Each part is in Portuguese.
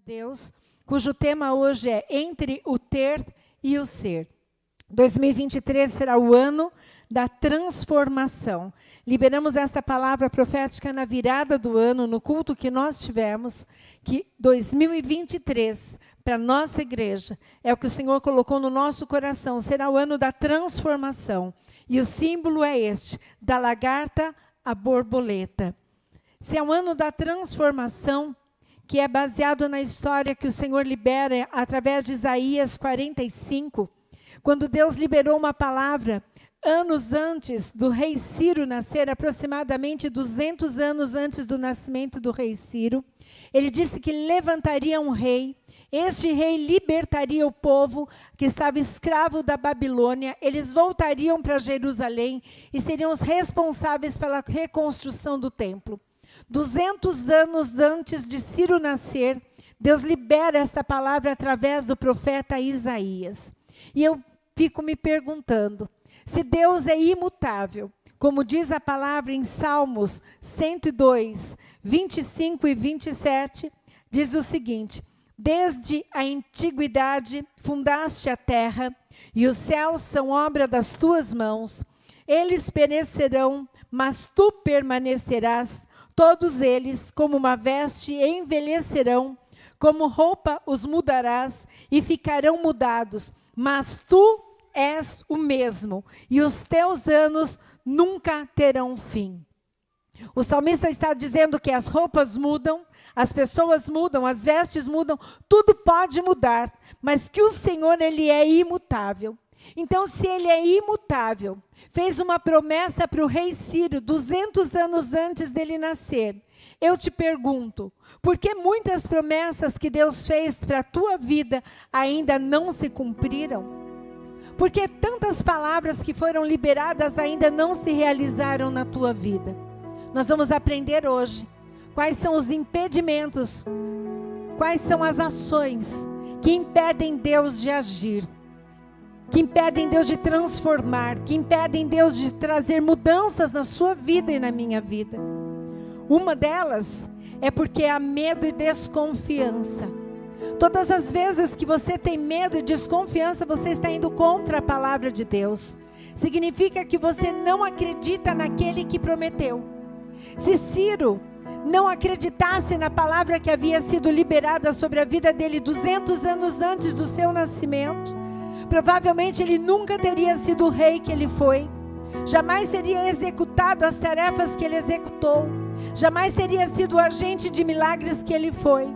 Deus, cujo tema hoje é Entre o Ter e o Ser. 2023 será o ano da transformação. Liberamos esta palavra profética na virada do ano, no culto que nós tivemos, que 2023, para a nossa igreja, é o que o Senhor colocou no nosso coração, será o ano da transformação. E o símbolo é este, da lagarta à borboleta. Se é o ano da transformação, que é baseado na história que o Senhor libera através de Isaías 45, quando Deus liberou uma palavra anos antes do rei Ciro nascer, aproximadamente 200 anos antes do nascimento do rei Ciro, ele disse que levantaria um rei, este rei libertaria o povo que estava escravo da Babilônia, eles voltariam para Jerusalém e seriam os responsáveis pela reconstrução do templo. 200 anos antes de Ciro nascer, Deus libera esta palavra através do profeta Isaías. E eu fico me perguntando, se Deus é imutável, como diz a palavra em Salmos 102, 25 e 27, diz o seguinte: desde a antiguidade fundaste a terra, e os céus são obra das tuas mãos. Eles perecerão, mas tu permanecerás. Todos eles, como uma veste, envelhecerão, como roupa os mudarás e ficarão mudados. Mas tu és o mesmo, e os teus anos nunca terão fim. O salmista está dizendo que as roupas mudam, as pessoas mudam, as vestes mudam, tudo pode mudar, mas que o Senhor, Ele é imutável. Então, se Ele é imutável, fez uma promessa para o rei Ciro 200 anos antes dele nascer. Eu te pergunto, por que muitas promessas que Deus fez para a tua vida ainda não se cumpriram? Por que tantas palavras que foram liberadas ainda não se realizaram na tua vida? Nós vamos aprender hoje quais são os impedimentos, quais são as ações que impedem Deus de agir, que impedem Deus de transformar, que impedem Deus de trazer mudanças na sua vida e na minha vida. Uma delas é porque há medo e desconfiança. Todas as vezes que você tem medo e desconfiança, você está indo contra a palavra de Deus. Significa que você não acredita naquele que prometeu. Se Ciro não acreditasse na palavra que havia sido liberada sobre a vida dele 200 anos antes do seu nascimento, provavelmente ele nunca teria sido o rei que ele foi. Jamais teria executado as tarefas que ele executou. Jamais teria sido o agente de milagres que ele foi.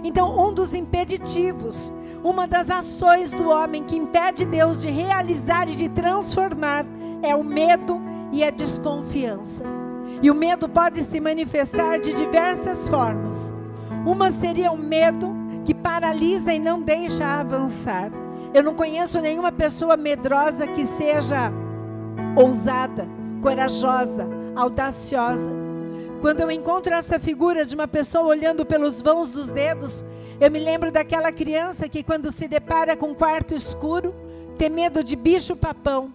Então, um dos impeditivos, uma das ações do homem que impede Deus de realizar e de transformar é o medo e a desconfiança. E o medo pode se manifestar de diversas formas. Uma seria o medo que paralisa e não deixa avançar. Eu não conheço nenhuma pessoa medrosa que seja ousada, corajosa, audaciosa. Quando eu encontro essa figura de uma pessoa olhando pelos vãos dos dedos, eu me lembro daquela criança que quando se depara com um quarto escuro, tem medo de bicho-papão.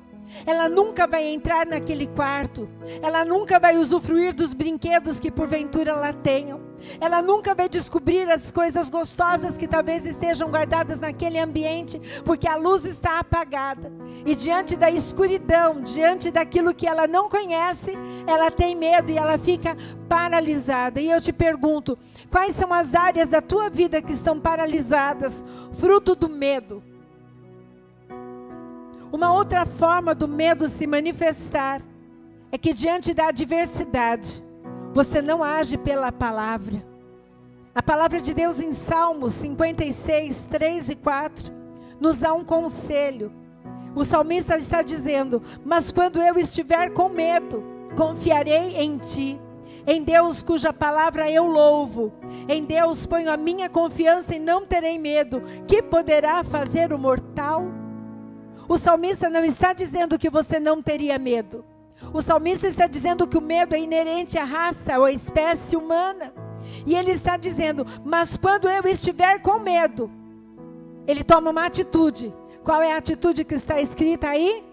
Ela nunca vai entrar naquele quarto, ela nunca vai usufruir dos brinquedos que porventura lá tenham, ela nunca vai descobrir as coisas gostosas que talvez estejam guardadas naquele ambiente, porque a luz está apagada, e diante da escuridão, diante daquilo que ela não conhece, ela tem medo e ela fica paralisada. E eu te pergunto, quais são as áreas da tua vida que estão paralisadas, fruto do medo? Uma outra forma do medo se manifestar é que diante da adversidade, você não age pela palavra. A palavra de Deus em Salmos 56, 3 e 4, nos dá um conselho. O salmista está dizendo: mas quando eu estiver com medo, confiarei em ti. Em Deus cuja palavra eu louvo. Em Deus ponho a minha confiança e não terei medo. Que poderá fazer o mortal? O salmista não está dizendo que você não teria medo. O salmista está dizendo que o medo é inerente à raça ou à espécie humana. E ele está dizendo, mas quando eu estiver com medo, ele toma uma atitude. Qual é a atitude que está escrita aí?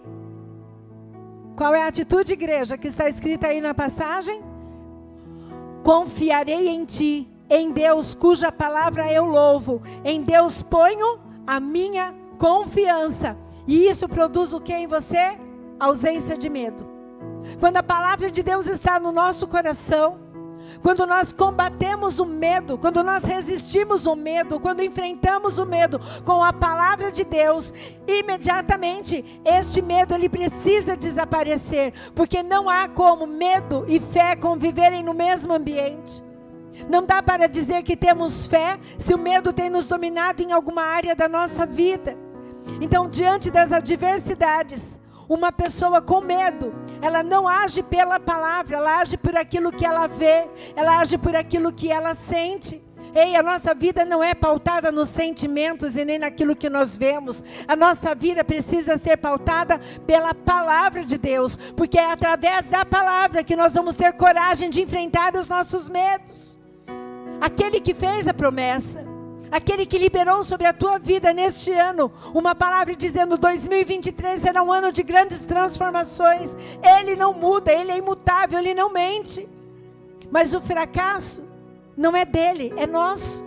Qual é a atitude, igreja, que está escrita aí na passagem? Confiarei em ti, em Deus cuja palavra eu louvo, em Deus ponho a minha confiança. E isso produz o que em você? Ausência de medo. Quando a palavra de Deus está no nosso coração, quando nós combatemos o medo, quando nós resistimos o medo, quando enfrentamos o medo com a palavra de Deus, imediatamente este medo ele precisa desaparecer, porque não há como medo e fé conviverem no mesmo ambiente. Não dá para dizer que temos fé se o medo tem nos dominado em alguma área da nossa vida. Então, diante das adversidades, uma pessoa com medo, ela não age pela palavra, ela age por aquilo que ela vê, ela age por aquilo que ela sente. Ei, a nossa vida não é pautada nos sentimentos e nem naquilo que nós vemos. A nossa vida precisa ser pautada pela palavra de Deus, porque é através da palavra que nós vamos ter coragem de enfrentar os nossos medos. Aquele que fez a promessa, aquele que liberou sobre a tua vida neste ano uma palavra dizendo 2023 será um ano de grandes transformações. Ele não muda, ele é imutável, ele não mente. Mas o fracasso não é dele, é nosso.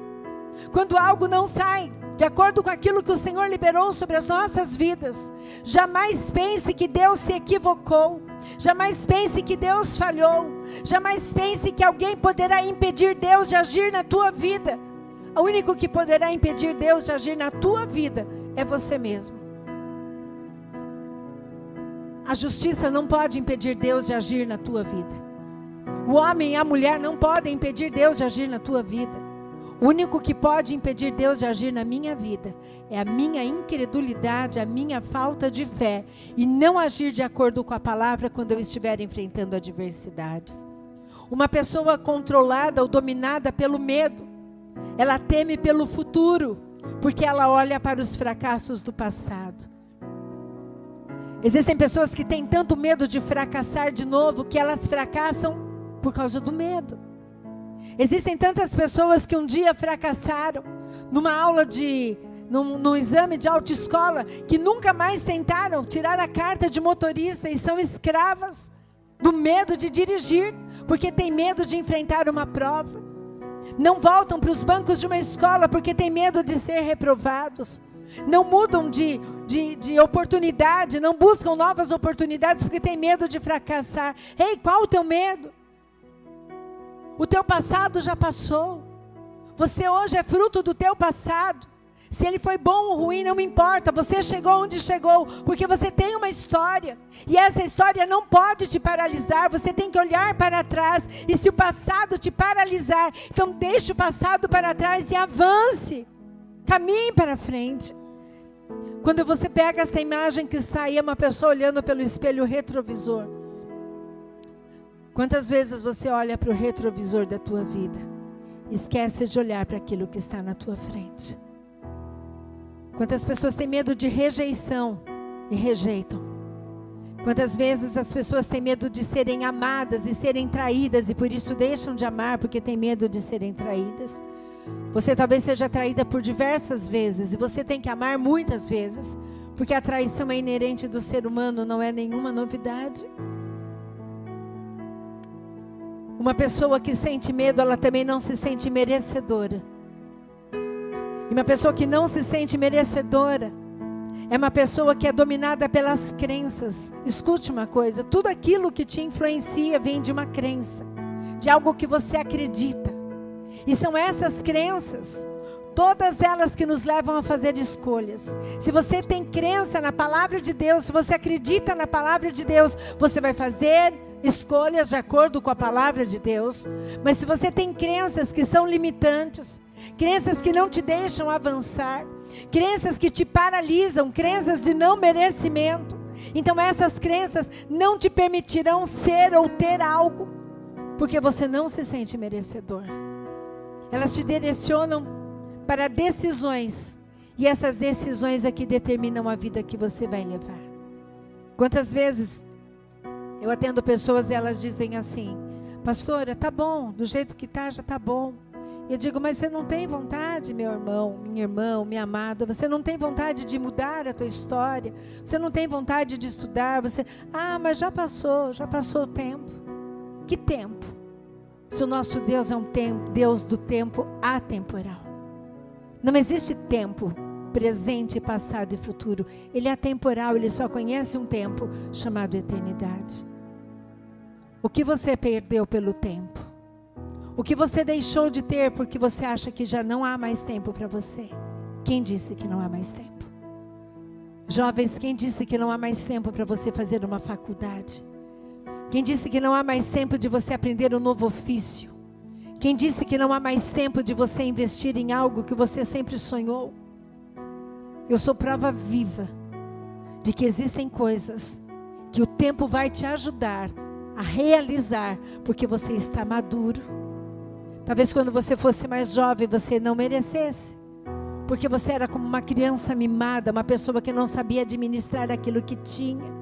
Quando algo não sai de acordo com aquilo que o Senhor liberou sobre as nossas vidas, jamais pense que Deus se equivocou. Jamais pense que Deus falhou. Jamais pense que alguém poderá impedir Deus de agir na tua vida. O único que poderá impedir Deus de agir na tua vida é você mesmo. A justiça não pode impedir Deus de agir na tua vida. O homem e a mulher não podem impedir Deus de agir na tua vida. O único que pode impedir Deus de agir na minha vida é a minha incredulidade, a minha falta de fé e não agir de acordo com a palavra quando eu estiver enfrentando adversidades. Uma pessoa controlada ou dominada pelo medo, ela teme pelo futuro, porque ela olha para os fracassos do passado. Existem pessoas que têm tanto medo de fracassar de novo, que elas fracassam por causa do medo. Existem tantas pessoas que um dia fracassaram numa aula no exame de autoescola, que nunca mais tentaram tirar a carta de motorista e são escravas do medo de dirigir, porque tem medo de enfrentar uma prova. Não voltam para os bancos de uma escola porque tem medo de ser reprovados. Não mudam de oportunidade, não buscam novas oportunidades porque tem medo de fracassar. Ei, qual o teu medo? O teu passado já passou. Você hoje é fruto do teu passado. Se ele foi bom ou ruim, não me importa. Você chegou onde chegou, porque você tem uma história. E essa história não pode te paralisar. Você tem que olhar para trás. E se o passado te paralisar, então deixe o passado para trás e avance. Caminhe para frente. Quando você pega esta imagem que está aí, uma pessoa olhando pelo espelho retrovisor. Quantas vezes você olha para o retrovisor da tua vida e esquece de olhar para aquilo que está na tua frente? Quantas pessoas têm medo de rejeição e rejeitam? Quantas vezes as pessoas têm medo de serem amadas e serem traídas e por isso deixam de amar porque têm medo de serem traídas? Você talvez seja traída por diversas vezes e você tem que amar muitas vezes, porque a traição é inerente do ser humano, não é nenhuma novidade. Uma pessoa que sente medo, ela também não se sente merecedora. E uma pessoa que não se sente merecedora é uma pessoa que é dominada pelas crenças. Escute uma coisa, tudo aquilo que te influencia vem de uma crença, de algo que você acredita. E são essas crenças, todas elas que nos levam a fazer escolhas. Se você tem crença na palavra de Deus, se você acredita na palavra de Deus, você vai fazer escolhas de acordo com a palavra de Deus. Mas se você tem crenças que são limitantes, crenças que não te deixam avançar, crenças que te paralisam, crenças de não merecimento, então essas crenças não te permitirão ser ou ter algo, porque você não se sente merecedor. Elas te direcionam para decisões, e essas decisões é que determinam a vida que você vai levar. Quantas vezes eu atendo pessoas e elas dizem assim: pastora, tá bom, do jeito que tá já tá bom. Eu digo, mas você não tem vontade, meu irmão, minha irmã, minha amada, você não tem vontade de mudar a tua história, você não tem vontade de estudar, mas já passou o tempo. Que tempo? se o nosso Deus é um Deus do tempo atemporal. Não existe tempo presente, passado e futuro. Ele é atemporal, ele só conhece um tempo chamado eternidade. O que você perdeu pelo tempo? O que você deixou de ter porque você acha que já não há mais tempo para você? Quem disse que não há mais tempo? Jovens, quem disse que não há mais tempo para você fazer uma faculdade? Quem disse que não há mais tempo de você aprender um novo ofício? Quem disse que não há mais tempo de você investir em algo que você sempre sonhou? Eu sou prova viva de que existem coisas que o tempo vai te ajudar a realizar, porque você está maduro. Talvez quando você fosse mais jovem você não merecesse, porque você era como uma criança mimada, uma pessoa que não sabia administrar aquilo que tinha.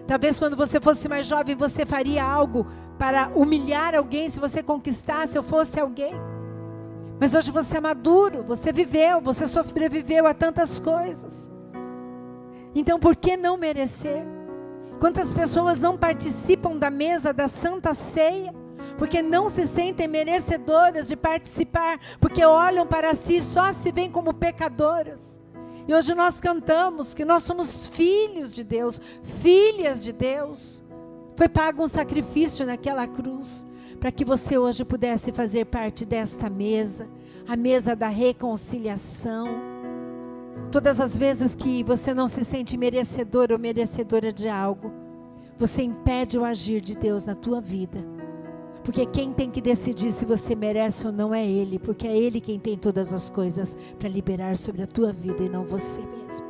Talvez quando você fosse mais jovem você faria algo para humilhar alguém se você conquistasse ou fosse alguém. Mas hoje você é maduro, você viveu, você sobreviveu a tantas coisas. Então por que não merecer? Quantas pessoas não participam da mesa da Santa Ceia? Porque não se sentem merecedoras de participar, porque olham para si e só se veem como pecadoras. E hoje nós cantamos que nós somos filhos de Deus, filhas de Deus. Foi pago um sacrifício naquela cruz, para que você hoje pudesse fazer parte desta mesa, a mesa da reconciliação. Todas as vezes que você não se sente merecedor ou merecedora de algo, você impede o agir de Deus na tua vida. Porque quem tem que decidir se você merece ou não é Ele, porque é Ele quem tem todas as coisas para liberar sobre a tua vida e não você mesmo.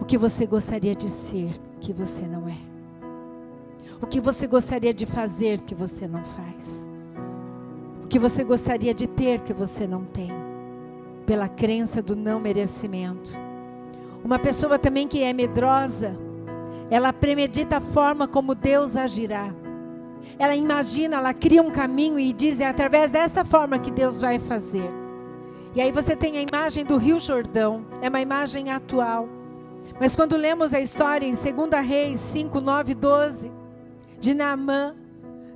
O que você gostaria de ser que você não é? O que você gostaria de fazer que você não faz? O que você gostaria de ter que você não tem? Pela crença do não merecimento. Uma pessoa também que é medrosa, ela premedita a forma como Deus agirá. Ela imagina, ela cria um caminho e diz: é através desta forma que Deus vai fazer. E aí você tem a imagem do Rio Jordão, é uma imagem atual. Mas quando lemos a história em 2 Reis 5, 9 e 12, de Naamã.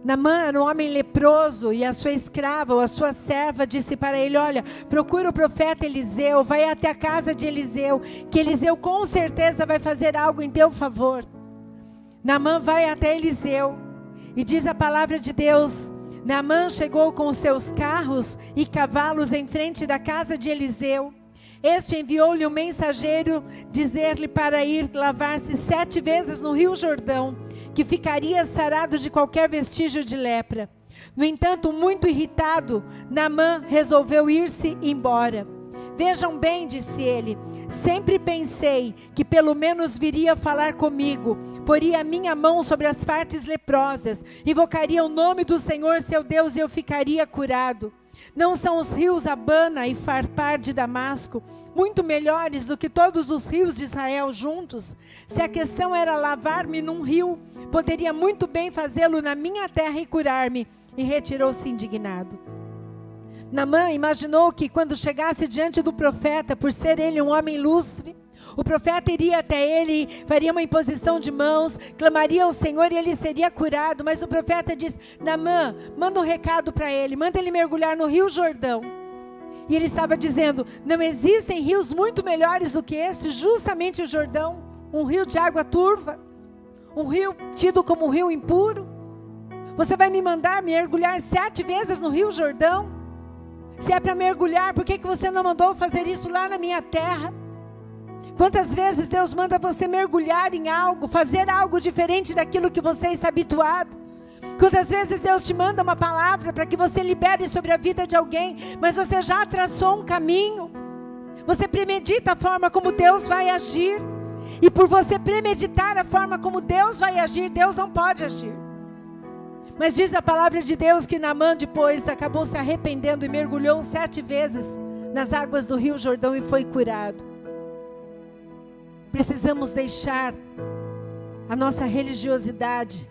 Naamã era um homem leproso e a sua escrava ou a sua serva disse para ele: olha, procura o profeta Eliseu, vai até a casa de Eliseu, que Eliseu com certeza vai fazer algo em teu favor. Naamã vai até Eliseu e diz a palavra de Deus: Naamã chegou com os seus carros e cavalos em frente da casa de Eliseu. Este enviou-lhe um mensageiro dizer-lhe para ir lavar-se 7 vezes no Rio Jordão, que ficaria sarado de qualquer vestígio de lepra. No entanto, muito irritado, Naamã resolveu ir-se embora. Vejam bem, disse ele, sempre pensei que pelo menos viria falar comigo, poria a minha mão sobre as partes leprosas, invocaria o nome do Senhor seu Deus e eu ficaria curado. Não são os rios Abana e Farpar de Damasco muito melhores do que todos os rios de Israel juntos? Se a questão era lavar-me num rio, poderia muito bem fazê-lo na minha terra e curar-me. E retirou-se indignado. Naamã imaginou que quando chegasse diante do profeta, por ser ele um homem ilustre, o profeta iria até ele, faria uma imposição de mãos, clamaria ao Senhor e ele seria curado. Mas o profeta diz: Naamã, manda um recado para ele, manda ele mergulhar no Rio Jordão. E ele estava dizendo: não existem rios muito melhores do que este, justamente o Jordão, um rio de água turva, um rio tido como um rio impuro. Você vai me mandar mergulhar 7 vezes no Rio Jordão? Se é para mergulhar, por que você não mandou fazer isso lá na minha terra? Quantas vezes Deus manda você mergulhar em algo, fazer algo diferente daquilo que você está habituado? Quantas vezes Deus te manda uma palavra para que você libere sobre a vida de alguém, mas você já traçou um caminho? Você premedita a forma como Deus vai agir, e por você premeditar a forma como Deus vai agir, Deus não pode agir. Mas diz a palavra de Deus que Naamã depois acabou se arrependendo e mergulhou 7 vezes nas águas do Rio Jordão e foi curado. Precisamos deixar a nossa religiosidade.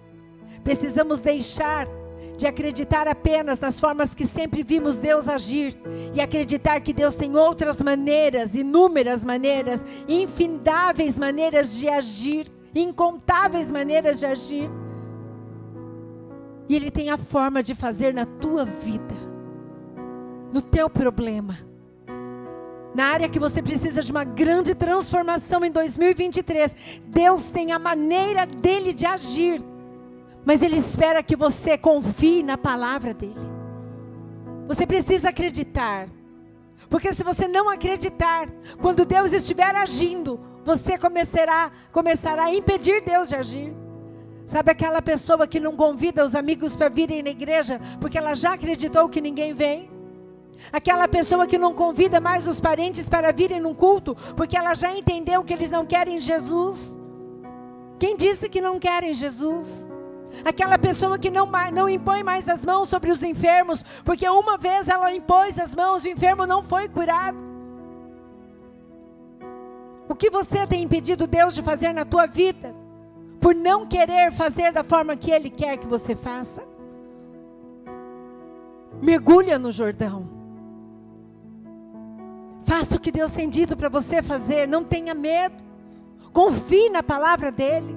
Precisamos deixar de acreditar apenas nas formas que sempre vimos Deus agir e acreditar que Deus tem outras maneiras, inúmeras maneiras, infindáveis maneiras de agir, incontáveis maneiras de agir. E Ele tem a forma de fazer na tua vida, no teu problema, na área que você precisa de uma grande transformação em 2023. Deus tem a maneira dele de agir, mas Ele espera que você confie na palavra dele. Você precisa acreditar, porque se você não acreditar, quando Deus estiver agindo, você começará a impedir Deus de agir. Sabe aquela pessoa que não convida os amigos para virem na igreja, porque ela já acreditou que ninguém vem? Aquela pessoa que não convida mais os parentes para virem num culto, porque ela já entendeu que eles não querem Jesus? Quem disse que não querem Jesus? Aquela pessoa que não impõe mais as mãos sobre os enfermos, porque uma vez ela impôs as mãos e o enfermo não foi curado. O que você tem impedido Deus de fazer na tua vida? Por não querer fazer da forma que Ele quer que você faça? Mergulha no Jordão. Faça o que Deus tem dito para você fazer. Não tenha medo. Confie na palavra dEle.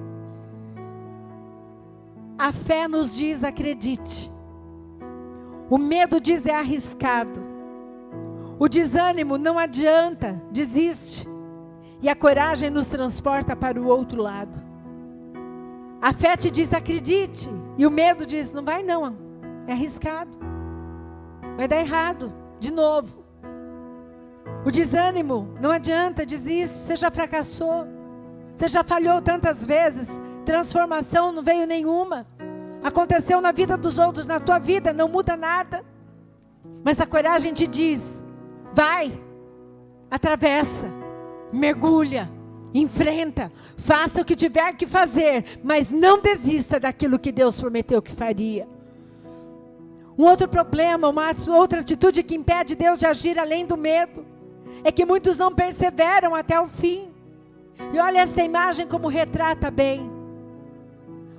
A fé nos diz acredite. O medo diz é arriscado. O desânimo não adianta, desiste. E a coragem nos transporta para o outro lado. A fé te diz acredite, e o medo diz não vai não, é arriscado, vai dar errado, de novo. O desânimo não adianta, desiste, você já fracassou, você já falhou tantas vezes, transformação não veio nenhuma, aconteceu na vida dos outros, na tua vida não muda nada. Mas a coragem te diz, vai, atravessa, mergulha, enfrenta, faça o que tiver que fazer, mas não desista daquilo que Deus prometeu que faria. Um outro problema, uma outra atitude que impede Deus de agir além do medo, é que muitos não perseveram até o fim. E olha essa imagem como retrata bem.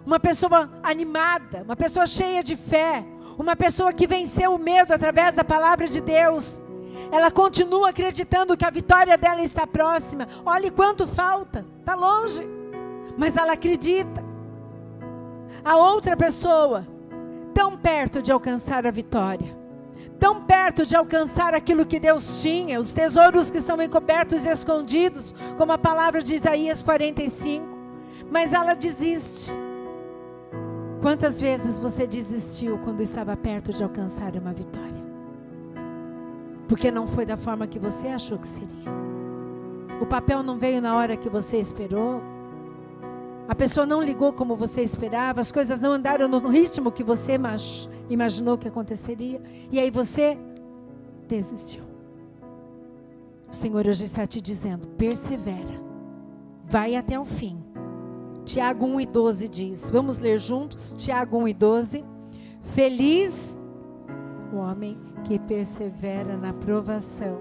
Uma pessoa animada, uma pessoa cheia de fé, uma pessoa que venceu o medo através da palavra de Deus. Ela continua acreditando que a vitória dela está próxima. Olhe quanto falta, está longe, mas ela acredita. A outra pessoa, tão perto de alcançar a vitória, tão perto de alcançar aquilo que Deus tinha, os tesouros que estão encobertos e escondidos, como a palavra de Isaías 45, mas ela desiste. Quantas vezes você desistiu quando estava perto de alcançar uma vitória? Porque não foi da forma que você achou que seria. O papel não veio na hora que você esperou. A pessoa não ligou como você esperava. As coisas não andaram no ritmo que você imaginou que aconteceria. E aí você desistiu. O Senhor hoje está te dizendo, persevera. Vai até o fim. Tiago 1:12 diz, vamos ler juntos? Tiago 1:12. Feliz o homem que persevera na provação.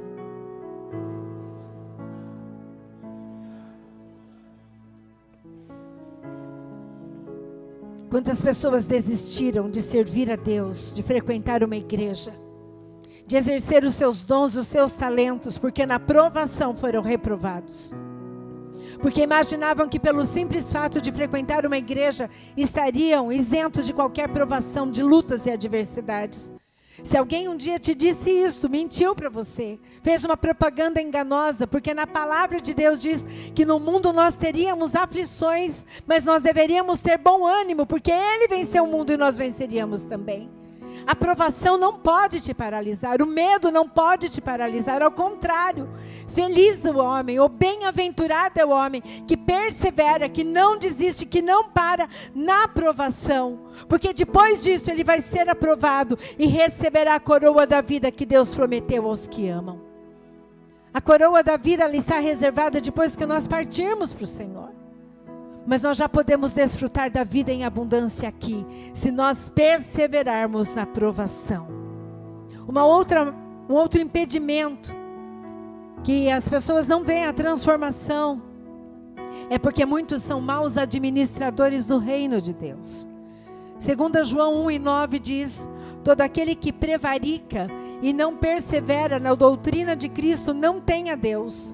Quantas pessoas desistiram de servir a Deus, de frequentar uma igreja, de exercer os seus dons, os seus talentos, porque na provação foram reprovados. Porque imaginavam que pelo simples fato de frequentar uma igreja, estariam isentos de qualquer provação, de lutas e adversidades. Se alguém um dia te disse isso, mentiu para você, fez uma propaganda enganosa, porque na palavra de Deus diz que no mundo nós teríamos aflições, mas nós deveríamos ter bom ânimo, porque Ele venceu o mundo e nós venceríamos também. A provação não pode te paralisar, o medo não pode te paralisar, ao contrário. Feliz o homem, ou bem-aventurado é o homem que persevera, que não desiste, que não para na provação, porque depois disso ele vai ser aprovado e receberá a coroa da vida que Deus prometeu aos que amam. A coroa da vida ela está reservada depois que nós partirmos para o Senhor. Mas nós já podemos desfrutar da vida em abundância aqui, se nós perseverarmos na provação. Um outro impedimento, que as pessoas não veem a transformação, é porque muitos são maus administradores do reino de Deus. 2 João 1:9 diz, todo aquele que prevarica e não persevera na doutrina de Cristo não tem a Deus.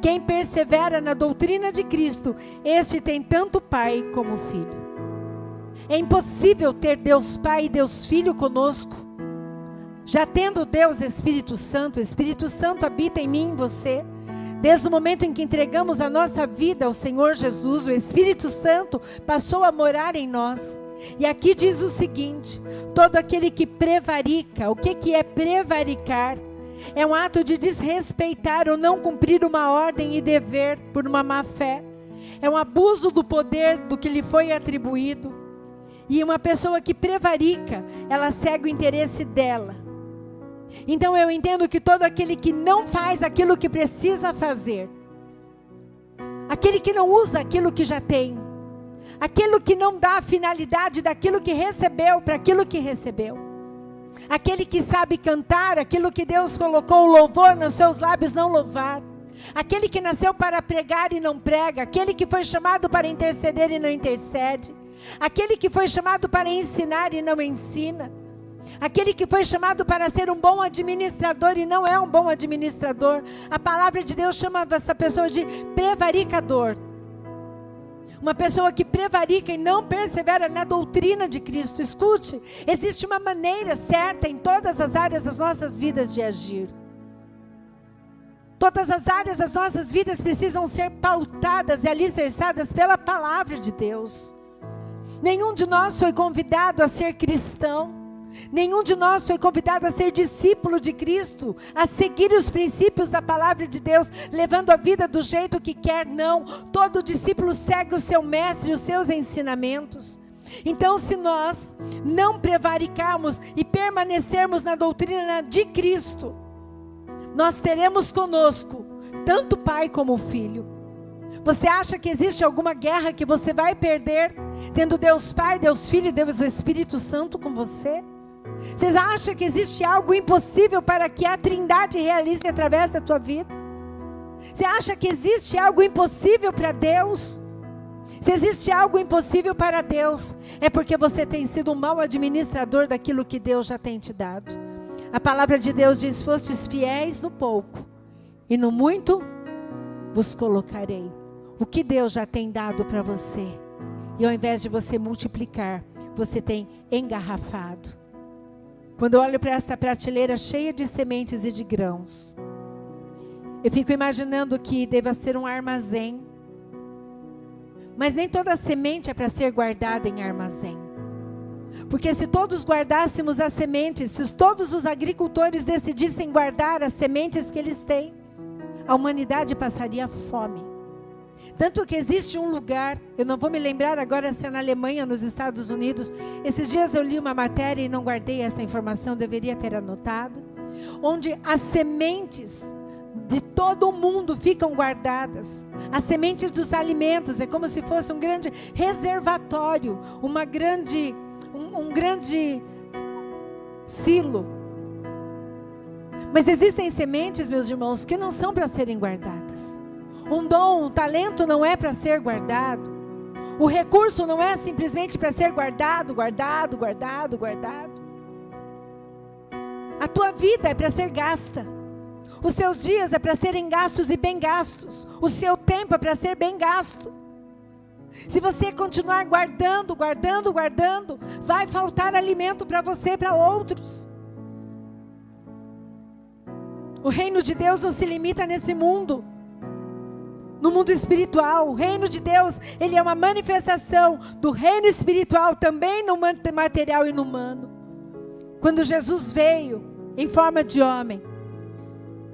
Quem persevera na doutrina de Cristo, este tem tanto pai como filho. É impossível ter Deus Pai e Deus Filho conosco. Já tendo Deus Espírito Santo, o Espírito Santo habita em mim e em você. Desde o momento em que entregamos a nossa vida ao Senhor Jesus, o Espírito Santo passou a morar em nós. E aqui diz o seguinte: todo aquele que prevarica, o que é prevaricar? É um ato de desrespeitar ou não cumprir uma ordem e dever por uma má fé. É um abuso do poder do que lhe foi atribuído. E uma pessoa que prevarica, ela segue o interesse dela. Então eu entendo que todo aquele que não faz aquilo que precisa fazer, aquele que não usa aquilo que já tem, aquele que não dá a finalidade daquilo que recebeu para aquilo que recebeu, aquele que sabe cantar aquilo que Deus colocou o louvor nos seus lábios, não louvar, aquele que nasceu para pregar e não prega, aquele que foi chamado para interceder e não intercede, aquele que foi chamado para ensinar e não ensina, aquele que foi chamado para ser um bom administrador e não é um bom administrador. A palavra de Deus chama essa pessoa de prevaricador. Uma pessoa que prevarica e não persevera na doutrina de Cristo. Escute, existe uma maneira certa em todas as áreas das nossas vidas de agir. Todas as áreas das nossas vidas precisam ser pautadas e alicerçadas pela palavra de Deus. Nenhum de nós foi convidado a ser cristão. Nenhum de nós foi convidado a ser discípulo de Cristo, a seguir os princípios da palavra de Deus, levando a vida do jeito que quer. Não, todo discípulo segue o seu mestre e os seus ensinamentos. Então, se nós não prevaricarmos e permanecermos na doutrina de Cristo, nós teremos conosco tanto o Pai como o Filho. Você acha que existe alguma guerra que você vai perder, tendo Deus Pai, Deus Filho e Deus Espírito Santo com você? Vocês acham que existe algo impossível para que a Trindade realize através da tua vida? Você acha que existe algo impossível para Deus? Se existe algo impossível para Deus, é porque você tem sido um mau administrador daquilo que Deus já tem te dado. A palavra de Deus diz: fostes fiéis no pouco, e no muito vos colocarei. O que Deus já tem dado para você, e ao invés de você multiplicar, você tem engarrafado. Quando eu olho para esta prateleira cheia de sementes e de grãos, eu fico imaginando que deva ser um armazém. Mas nem toda semente é para ser guardada em armazém. Porque se todos guardássemos as sementes, se todos os agricultores decidissem guardar as sementes que eles têm, a humanidade passaria fome. Tanto que existe um lugar, eu não vou me lembrar agora se é na Alemanha ou nos Estados Unidos. Esses dias eu li uma matéria e não guardei essa informação, deveria ter anotado. Onde as sementes de todo o mundo ficam guardadas. As sementes dos alimentos, é como se fosse um grande reservatório, um grande silo. Mas existem sementes, meus irmãos, que não são para serem guardadas. Um dom, um talento não é para ser guardado. O recurso não é simplesmente para ser guardado. A tua vida é para ser gasta. Os seus dias é para serem gastos e bem gastos. O seu tempo é para ser bem gasto. Se você continuar guardando, vai faltar alimento para você e para outros. O reino de Deus não se limita nesse mundo. No mundo espiritual, o reino de Deus, ele é uma manifestação do reino espiritual também no material e no humano. Quando Jesus veio em forma de homem,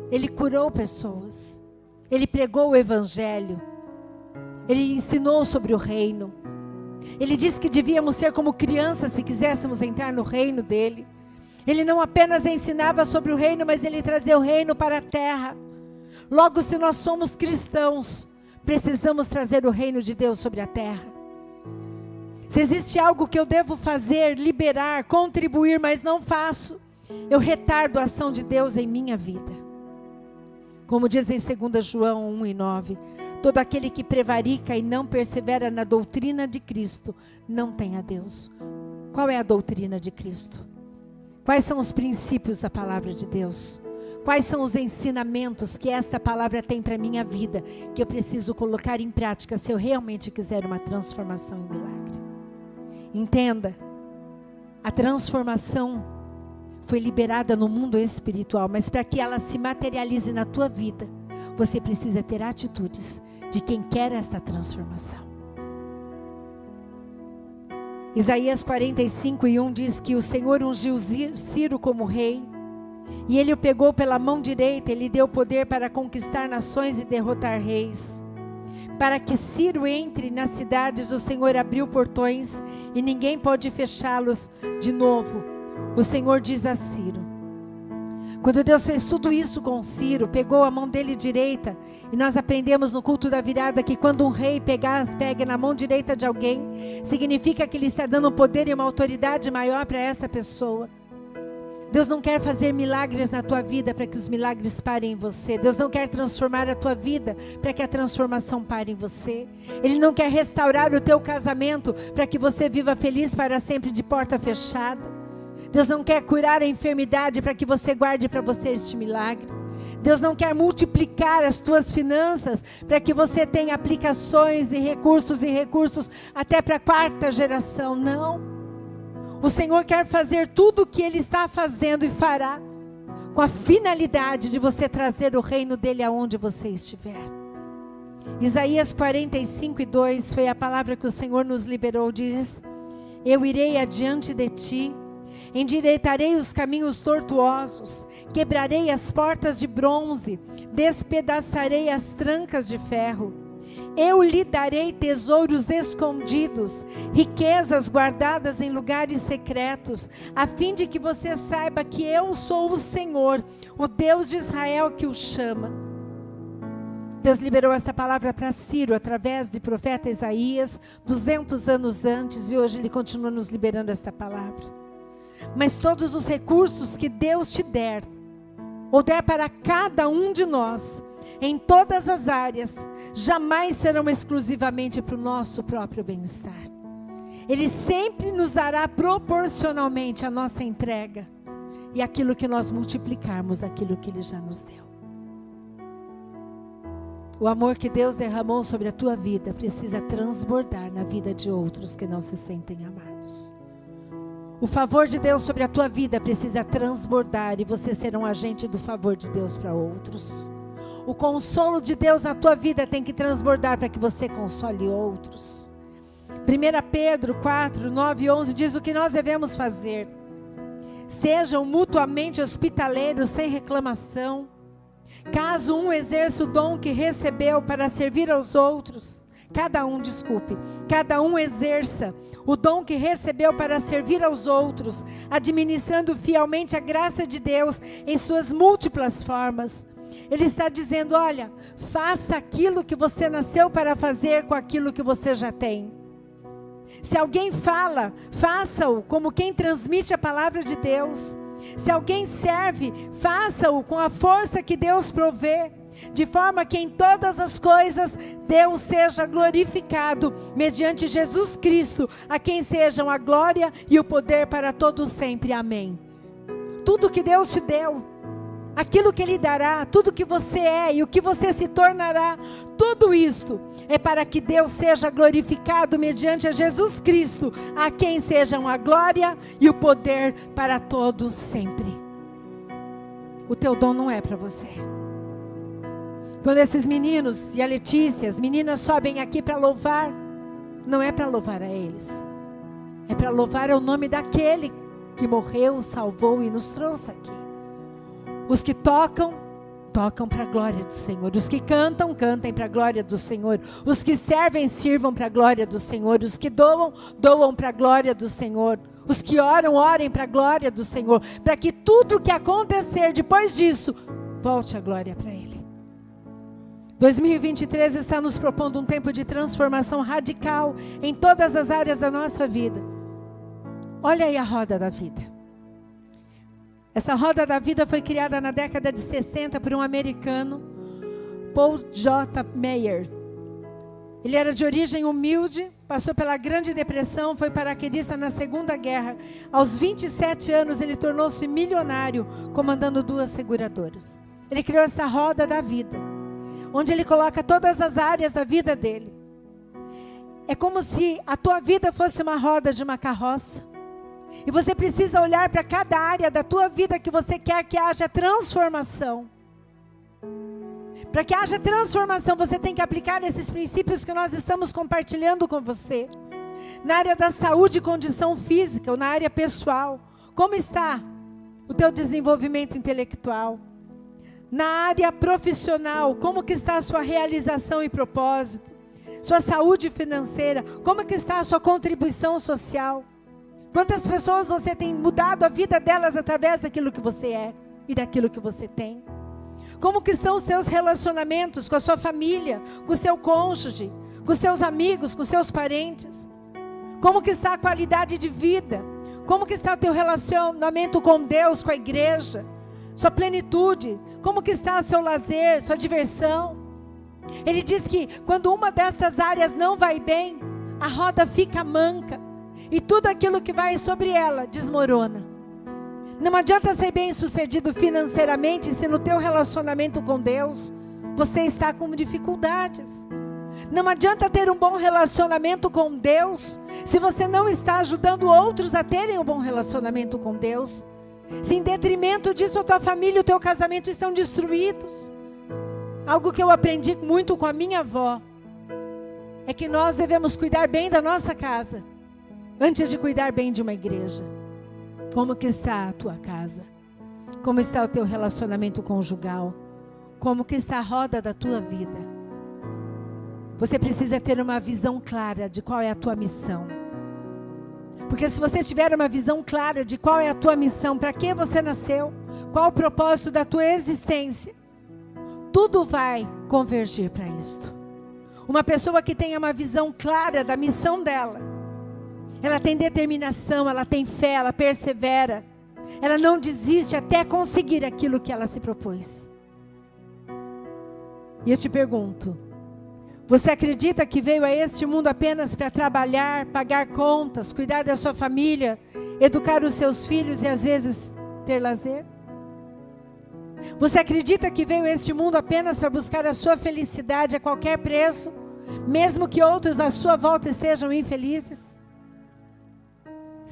ele curou pessoas, ele pregou o evangelho, ele ensinou sobre o reino, ele disse que devíamos ser como crianças se quiséssemos entrar no reino dele. Ele não apenas ensinava sobre o reino, mas ele trazia o reino para a terra. Logo, se nós somos cristãos, precisamos trazer o reino de Deus sobre a terra. Se existe algo que eu devo fazer, liberar, contribuir, mas não faço, eu retardo a ação de Deus em minha vida. Como diz em 2 João 1:9, todo aquele que prevarica e não persevera na doutrina de Cristo, não tem a Deus. Qual é a doutrina de Cristo? Quais são os princípios da palavra de Deus? Quais são os ensinamentos que esta palavra tem para a minha vida, que eu preciso colocar em prática se eu realmente quiser uma transformação em milagre? Entenda, a transformação foi liberada no mundo espiritual, mas para que ela se materialize na tua vida, você precisa ter atitudes de quem quer esta transformação. Isaías 45:1 diz que o Senhor ungiu Ciro como rei, e ele o pegou pela mão direita, ele deu poder para conquistar nações e derrotar reis. Para que Ciro entre nas cidades, o Senhor abriu portões e ninguém pode fechá-los de novo. O Senhor diz a Ciro. Quando Deus fez tudo isso com Ciro, pegou a mão dele direita, e nós aprendemos no culto da virada que quando um rei pega na mão direita de alguém, significa que ele está dando um poder e uma autoridade maior para essa pessoa. Deus não quer fazer milagres na tua vida para que os milagres parem em você. Deus não quer transformar a tua vida para que a transformação pare em você. Ele não quer restaurar o teu casamento para que você viva feliz para sempre de porta fechada. Deus não quer curar a enfermidade para que você guarde para você este milagre. Deus não quer multiplicar as tuas finanças para que você tenha aplicações e recursos até para a 4ª geração. Não. O Senhor quer fazer tudo o que Ele está fazendo e fará, com a finalidade de você trazer o reino dEle aonde você estiver. Isaías 45:2 foi a palavra que o Senhor nos liberou, diz: eu irei adiante de ti, endireitarei os caminhos tortuosos, quebrarei as portas de bronze, despedaçarei as trancas de ferro. Eu lhe darei tesouros escondidos, riquezas guardadas em lugares secretos, a fim de que você saiba que eu sou o Senhor, o Deus de Israel que o chama. Deus liberou esta palavra para Ciro através do profeta Isaías, 200 anos antes, e hoje Ele continua nos liberando esta palavra. Mas todos os recursos que Deus te der, ou der para cada um de nós, em todas as áreas, jamais serão exclusivamente para o nosso próprio bem-estar. Ele sempre nos dará proporcionalmente a nossa entrega e aquilo que nós multiplicarmos daquilo que Ele já nos deu. O amor que Deus derramou sobre a tua vida precisa transbordar na vida de outros que não se sentem amados. O favor de Deus sobre a tua vida precisa transbordar e você ser um agente do favor de Deus para outros. O consolo de Deus na tua vida tem que transbordar para que você console outros. 1 Pedro 4, 9 e 11 diz o que nós devemos fazer. Sejam mutuamente hospitaleiros sem reclamação. Caso um exerça o dom que recebeu para servir aos outros, cada um exerça o dom que recebeu para servir aos outros, administrando fielmente a graça de Deus em suas múltiplas formas. Ele está dizendo, olha, faça aquilo que você nasceu para fazer com aquilo que você já tem. Se alguém fala, faça-o como quem transmite a palavra de Deus. Se alguém serve, faça-o com a força que Deus provê, de forma que em todas as coisas Deus seja glorificado mediante Jesus Cristo, a quem sejam a glória e o poder para todos sempre. Amém. Tudo que Deus te deu, aquilo que Ele dará, tudo que você é e o que você se tornará, tudo isto é para que Deus seja glorificado mediante a Jesus Cristo, a quem sejam a glória e o poder para todos sempre. O teu dom não é para você. Quando esses meninos e a Letícia, as meninas sobem aqui para louvar, não é para louvar a eles, é para louvar o nome daquele que morreu, salvou e nos trouxe aqui. Os que tocam para a glória do Senhor. Os que cantam, cantem para a glória do Senhor. Os que servem, sirvam para a glória do Senhor. Os que doam, doam para a glória do Senhor. Os que oram, orem para a glória do Senhor. Para que tudo o que acontecer depois disso, volte a glória para Ele. 2023 está nos propondo um tempo de transformação radical em todas as áreas da nossa vida. Olha aí a roda da vida. Essa roda da vida foi criada na década de 60 por um americano, Paul J. Meyer. Ele era de origem humilde, passou pela Grande Depressão, foi paraquedista na Segunda Guerra. Aos 27 anos ele tornou-se milionário, comandando 2 seguradoras. Ele criou essa roda da vida, onde ele coloca todas as áreas da vida dele. É como se a tua vida fosse uma roda de uma carroça. E você precisa olhar para cada área da tua vida que você quer que haja transformação. Para que haja transformação, você tem que aplicar esses princípios que nós estamos compartilhando com você. Na área da saúde e condição física, ou na área pessoal, como está o teu desenvolvimento intelectual? Na área profissional, como que está a sua realização e propósito? Sua saúde financeira, como que está a sua contribuição social? Quantas pessoas você tem mudado a vida delas através daquilo que você é e daquilo que você tem? Como que estão os seus relacionamentos com a sua família, com o seu cônjuge, com os seus amigos, com os seus parentes? Como que está a qualidade de vida? Como que está o teu relacionamento com Deus, com a igreja? Sua plenitude? Como que está seu lazer, sua diversão? Ele diz que quando uma destas áreas não vai bem, a roda fica manca. E tudo aquilo que vai sobre ela desmorona. Não adianta ser bem sucedido financeiramente se no teu relacionamento com Deus você está com dificuldades. Não adianta ter um bom relacionamento com Deus se você não está ajudando outros a terem um bom relacionamento com Deus. Se em detrimento disso a tua família e o teu casamento estão destruídos. Algo que eu aprendi muito com a minha avó é que nós devemos cuidar bem da nossa casa antes de cuidar bem de uma igreja. Como que está a tua casa? Como está o teu relacionamento conjugal? Como que está a roda da tua vida? Você precisa ter uma visão clara de qual é a tua missão. Porque se você tiver uma visão clara de qual é a tua missão, para que você nasceu, qual o propósito da tua existência, tudo vai convergir para isto. Uma pessoa que tenha uma visão clara da missão dela, ela tem determinação, ela tem fé, ela persevera. Ela não desiste até conseguir aquilo que ela se propôs. E eu te pergunto, você acredita que veio a este mundo apenas para trabalhar, pagar contas, cuidar da sua família, educar os seus filhos e às vezes ter lazer? Você acredita que veio a este mundo apenas para buscar a sua felicidade a qualquer preço, mesmo que outros à sua volta estejam infelizes?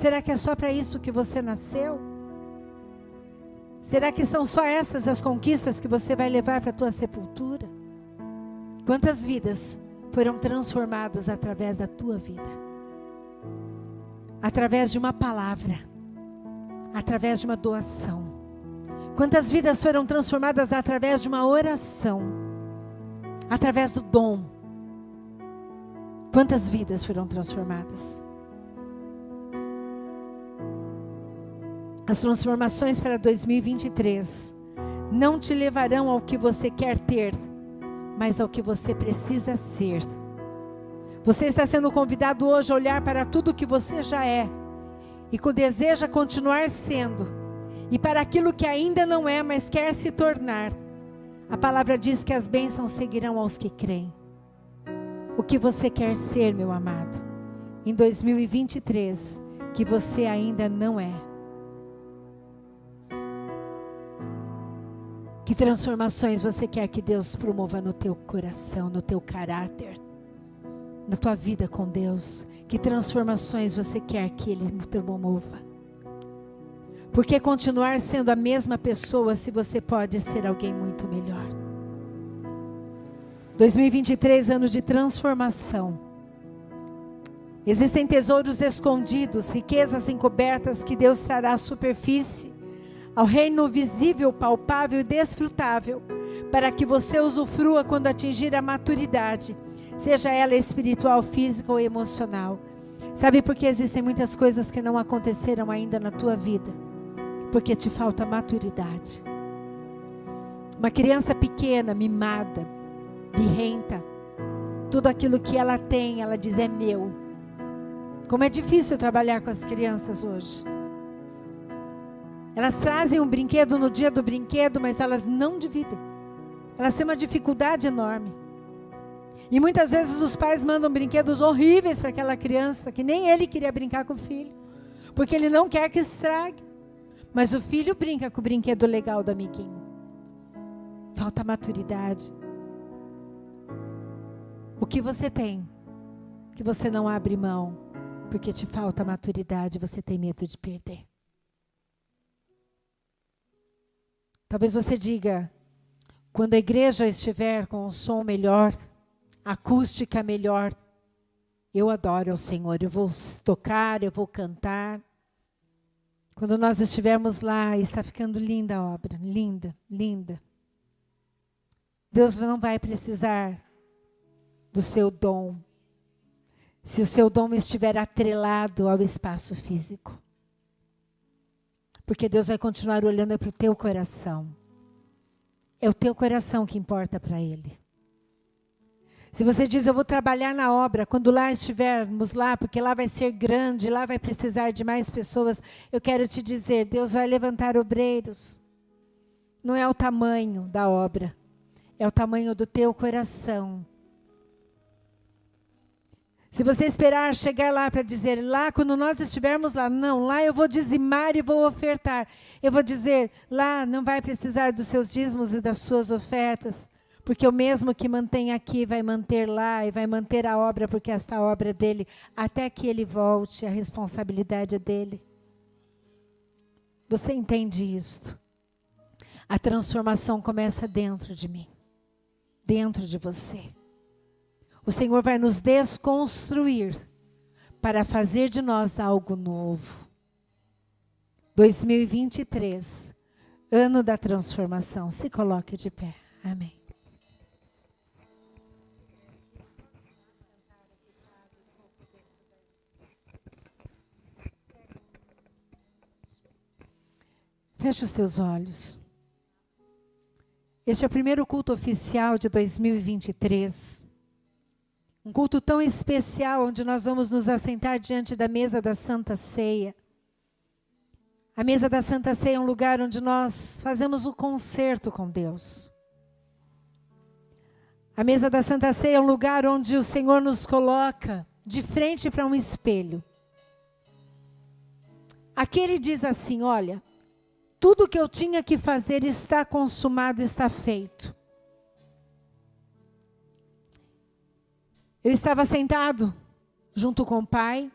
Será que é só para isso que você nasceu? Será que são só essas as conquistas que você vai levar para a tua sepultura? Quantas vidas foram transformadas através da tua vida? Através de uma palavra, através de uma doação. Quantas vidas foram transformadas através de uma oração, através do dom? Quantas vidas foram transformadas? As transformações para 2023 não te levarão ao que você quer ter, mas ao que você precisa ser. Você está sendo convidado hoje a olhar para tudo que você já é e que deseja continuar sendo, e para aquilo que ainda não é, mas quer se tornar. A palavra diz que as bênçãos seguirão aos que creem. O que você quer ser, meu amado, em 2023, que você ainda não é? Que transformações você quer que Deus promova no teu coração, no teu caráter, na tua vida com Deus? Que transformações você quer que Ele promova? Por que continuar sendo a mesma pessoa se você pode ser alguém muito melhor? 2023, ano de transformação. Existem tesouros escondidos, riquezas encobertas que Deus trará à superfície, ao reino visível, palpável e desfrutável, para que você usufrua quando atingir a maturidade, seja ela espiritual, física ou emocional. Sabe por que existem muitas coisas que não aconteceram ainda na tua vida? Porque te falta maturidade. Uma criança pequena, mimada, birrenta, tudo aquilo que ela tem, ela diz é meu. Como é difícil trabalhar com as crianças hoje. Elas trazem um brinquedo no dia do brinquedo, mas elas não dividem. Elas têm uma dificuldade enorme. E muitas vezes os pais mandam brinquedos horríveis para aquela criança, que nem ele queria brincar com o filho, porque ele não quer que estrague. Mas o filho brinca com o brinquedo legal do amiguinho. Falta maturidade. O que você tem que você não abre mão, porque te falta maturidade, você tem medo de perder. Talvez você diga, quando a igreja estiver com um som melhor, acústica melhor, eu adoro ao Senhor, eu vou tocar, eu vou cantar. Quando nós estivermos lá, está ficando linda a obra, linda, linda. Deus não vai precisar do seu dom, se o seu dom estiver atrelado ao espaço físico. Porque Deus vai continuar olhando para o teu coração. É o teu coração que importa para Ele. Se você diz, eu vou trabalhar na obra, quando lá estivermos lá, porque lá vai ser grande, lá vai precisar de mais pessoas, eu quero te dizer, Deus vai levantar obreiros. Não é o tamanho da obra, é o tamanho do teu coração. Se você esperar chegar lá para dizer, lá quando nós estivermos lá, não, lá eu vou dizimar e vou ofertar. Eu vou dizer, lá não vai precisar dos seus dízimos e das suas ofertas, porque o mesmo que mantém aqui vai manter lá e vai manter a obra, porque esta obra é dele, até que ele volte, a responsabilidade é dele. Você entende isto? A transformação começa dentro de mim, dentro de você. O Senhor vai nos desconstruir para fazer de nós algo novo. 2023, ano da transformação. Se coloque de pé. Amém. Feche os teus olhos. Este é o primeiro culto oficial de 2023. Um culto tão especial, onde nós vamos nos assentar diante da mesa da Santa Ceia. A mesa da Santa Ceia é um lugar onde nós fazemos o concerto com Deus. A mesa da Santa Ceia é um lugar onde o Senhor nos coloca de frente para um espelho. Aqui ele diz assim, olha, tudo que eu tinha que fazer está consumado, está feito. Eu estava sentado junto com o Pai,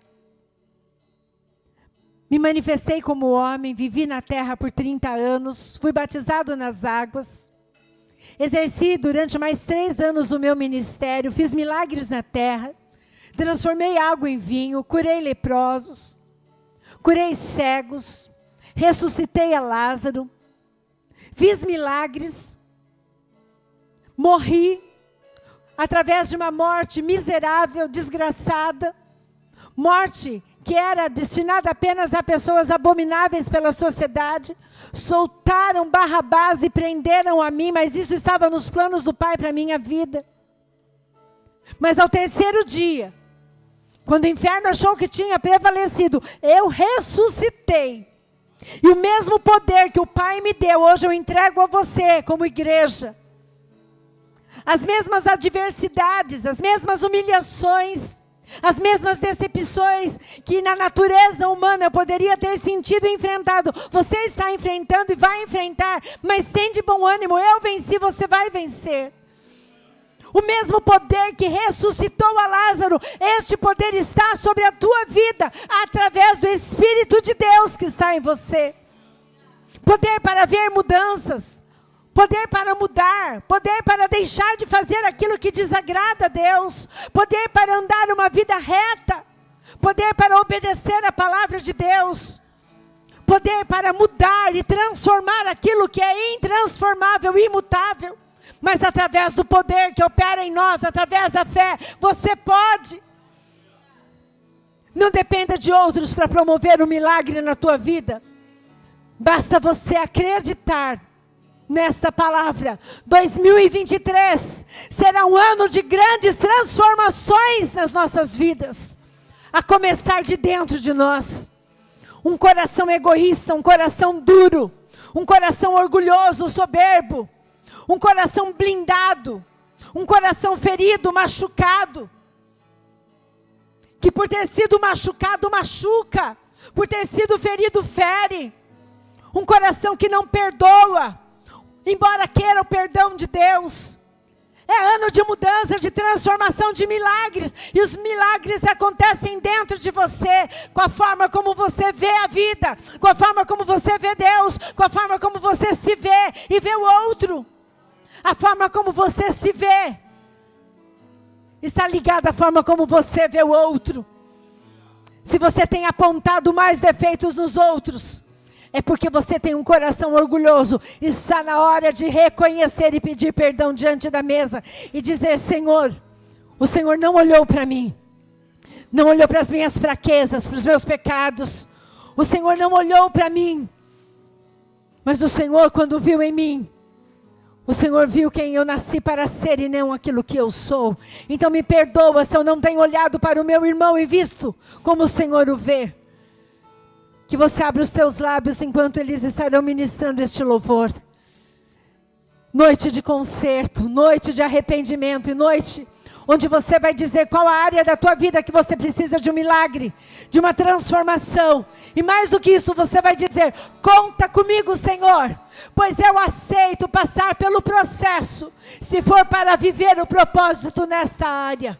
me manifestei como homem, vivi na terra por 30 anos, fui batizado nas águas, exerci durante mais 3 anos o meu ministério, fiz milagres na terra, transformei água em vinho, curei leprosos, curei cegos, ressuscitei a Lázaro, fiz milagres, morri, através de uma morte miserável, desgraçada, morte que era destinada apenas a pessoas abomináveis pela sociedade, soltaram Barrabás e prenderam a mim, mas isso estava nos planos do Pai para a minha vida. Mas ao 3º dia, quando o inferno achou que tinha prevalecido, eu ressuscitei. E o mesmo poder que o Pai me deu, hoje eu entrego a você como igreja. As mesmas adversidades, as mesmas humilhações, as mesmas decepções que na natureza humana eu poderia ter sentido e enfrentado. Você está enfrentando e vai enfrentar, mas tem de bom ânimo, eu venci, você vai vencer. O mesmo poder que ressuscitou a Lázaro, este poder está sobre a tua vida, através do Espírito de Deus que está em você. Poder para ver mudanças. Poder para mudar, poder para deixar de fazer aquilo que desagrada a Deus, poder para andar uma vida reta, poder para obedecer a palavra de Deus, poder para mudar e transformar aquilo que é intransformável e imutável, mas através do poder que opera em nós, através da fé, você pode. Não dependa de outros para promover um milagre na tua vida, basta você acreditar nesta palavra. 2023 será um ano de grandes transformações nas nossas vidas, a começar de dentro de nós. Um coração egoísta, um coração duro, um coração orgulhoso, soberbo, um coração blindado, um coração ferido, machucado, que por ter sido machucado, machuca, por ter sido ferido, fere. Um coração que não perdoa, embora queira o perdão de Deus. É ano de mudança, de transformação, de milagres. E os milagres acontecem dentro de você, com a forma como você vê a vida, com a forma como você vê Deus, com a forma como você se vê e vê o outro. A forma como você se vê está ligada à forma como você vê o outro. Se você tem apontado mais defeitos nos outros, é porque você tem um coração orgulhoso. Está na hora de reconhecer e pedir perdão diante da mesa. E dizer, Senhor, o Senhor não olhou para mim. Não olhou para as minhas fraquezas, para os meus pecados. O Senhor não olhou para mim. Mas o Senhor, quando viu em mim, o Senhor viu quem eu nasci para ser e não aquilo que eu sou. Então me perdoa se eu não tenho olhado para o meu irmão e visto como o Senhor o vê. Que você abra os teus lábios enquanto eles estarão ministrando este louvor. Noite de conserto, noite de arrependimento e noite onde você vai dizer qual a área da tua vida que você precisa de um milagre, de uma transformação. E mais do que isso, você vai dizer, conta comigo, Senhor, pois eu aceito passar pelo processo, se for para viver o propósito nesta área.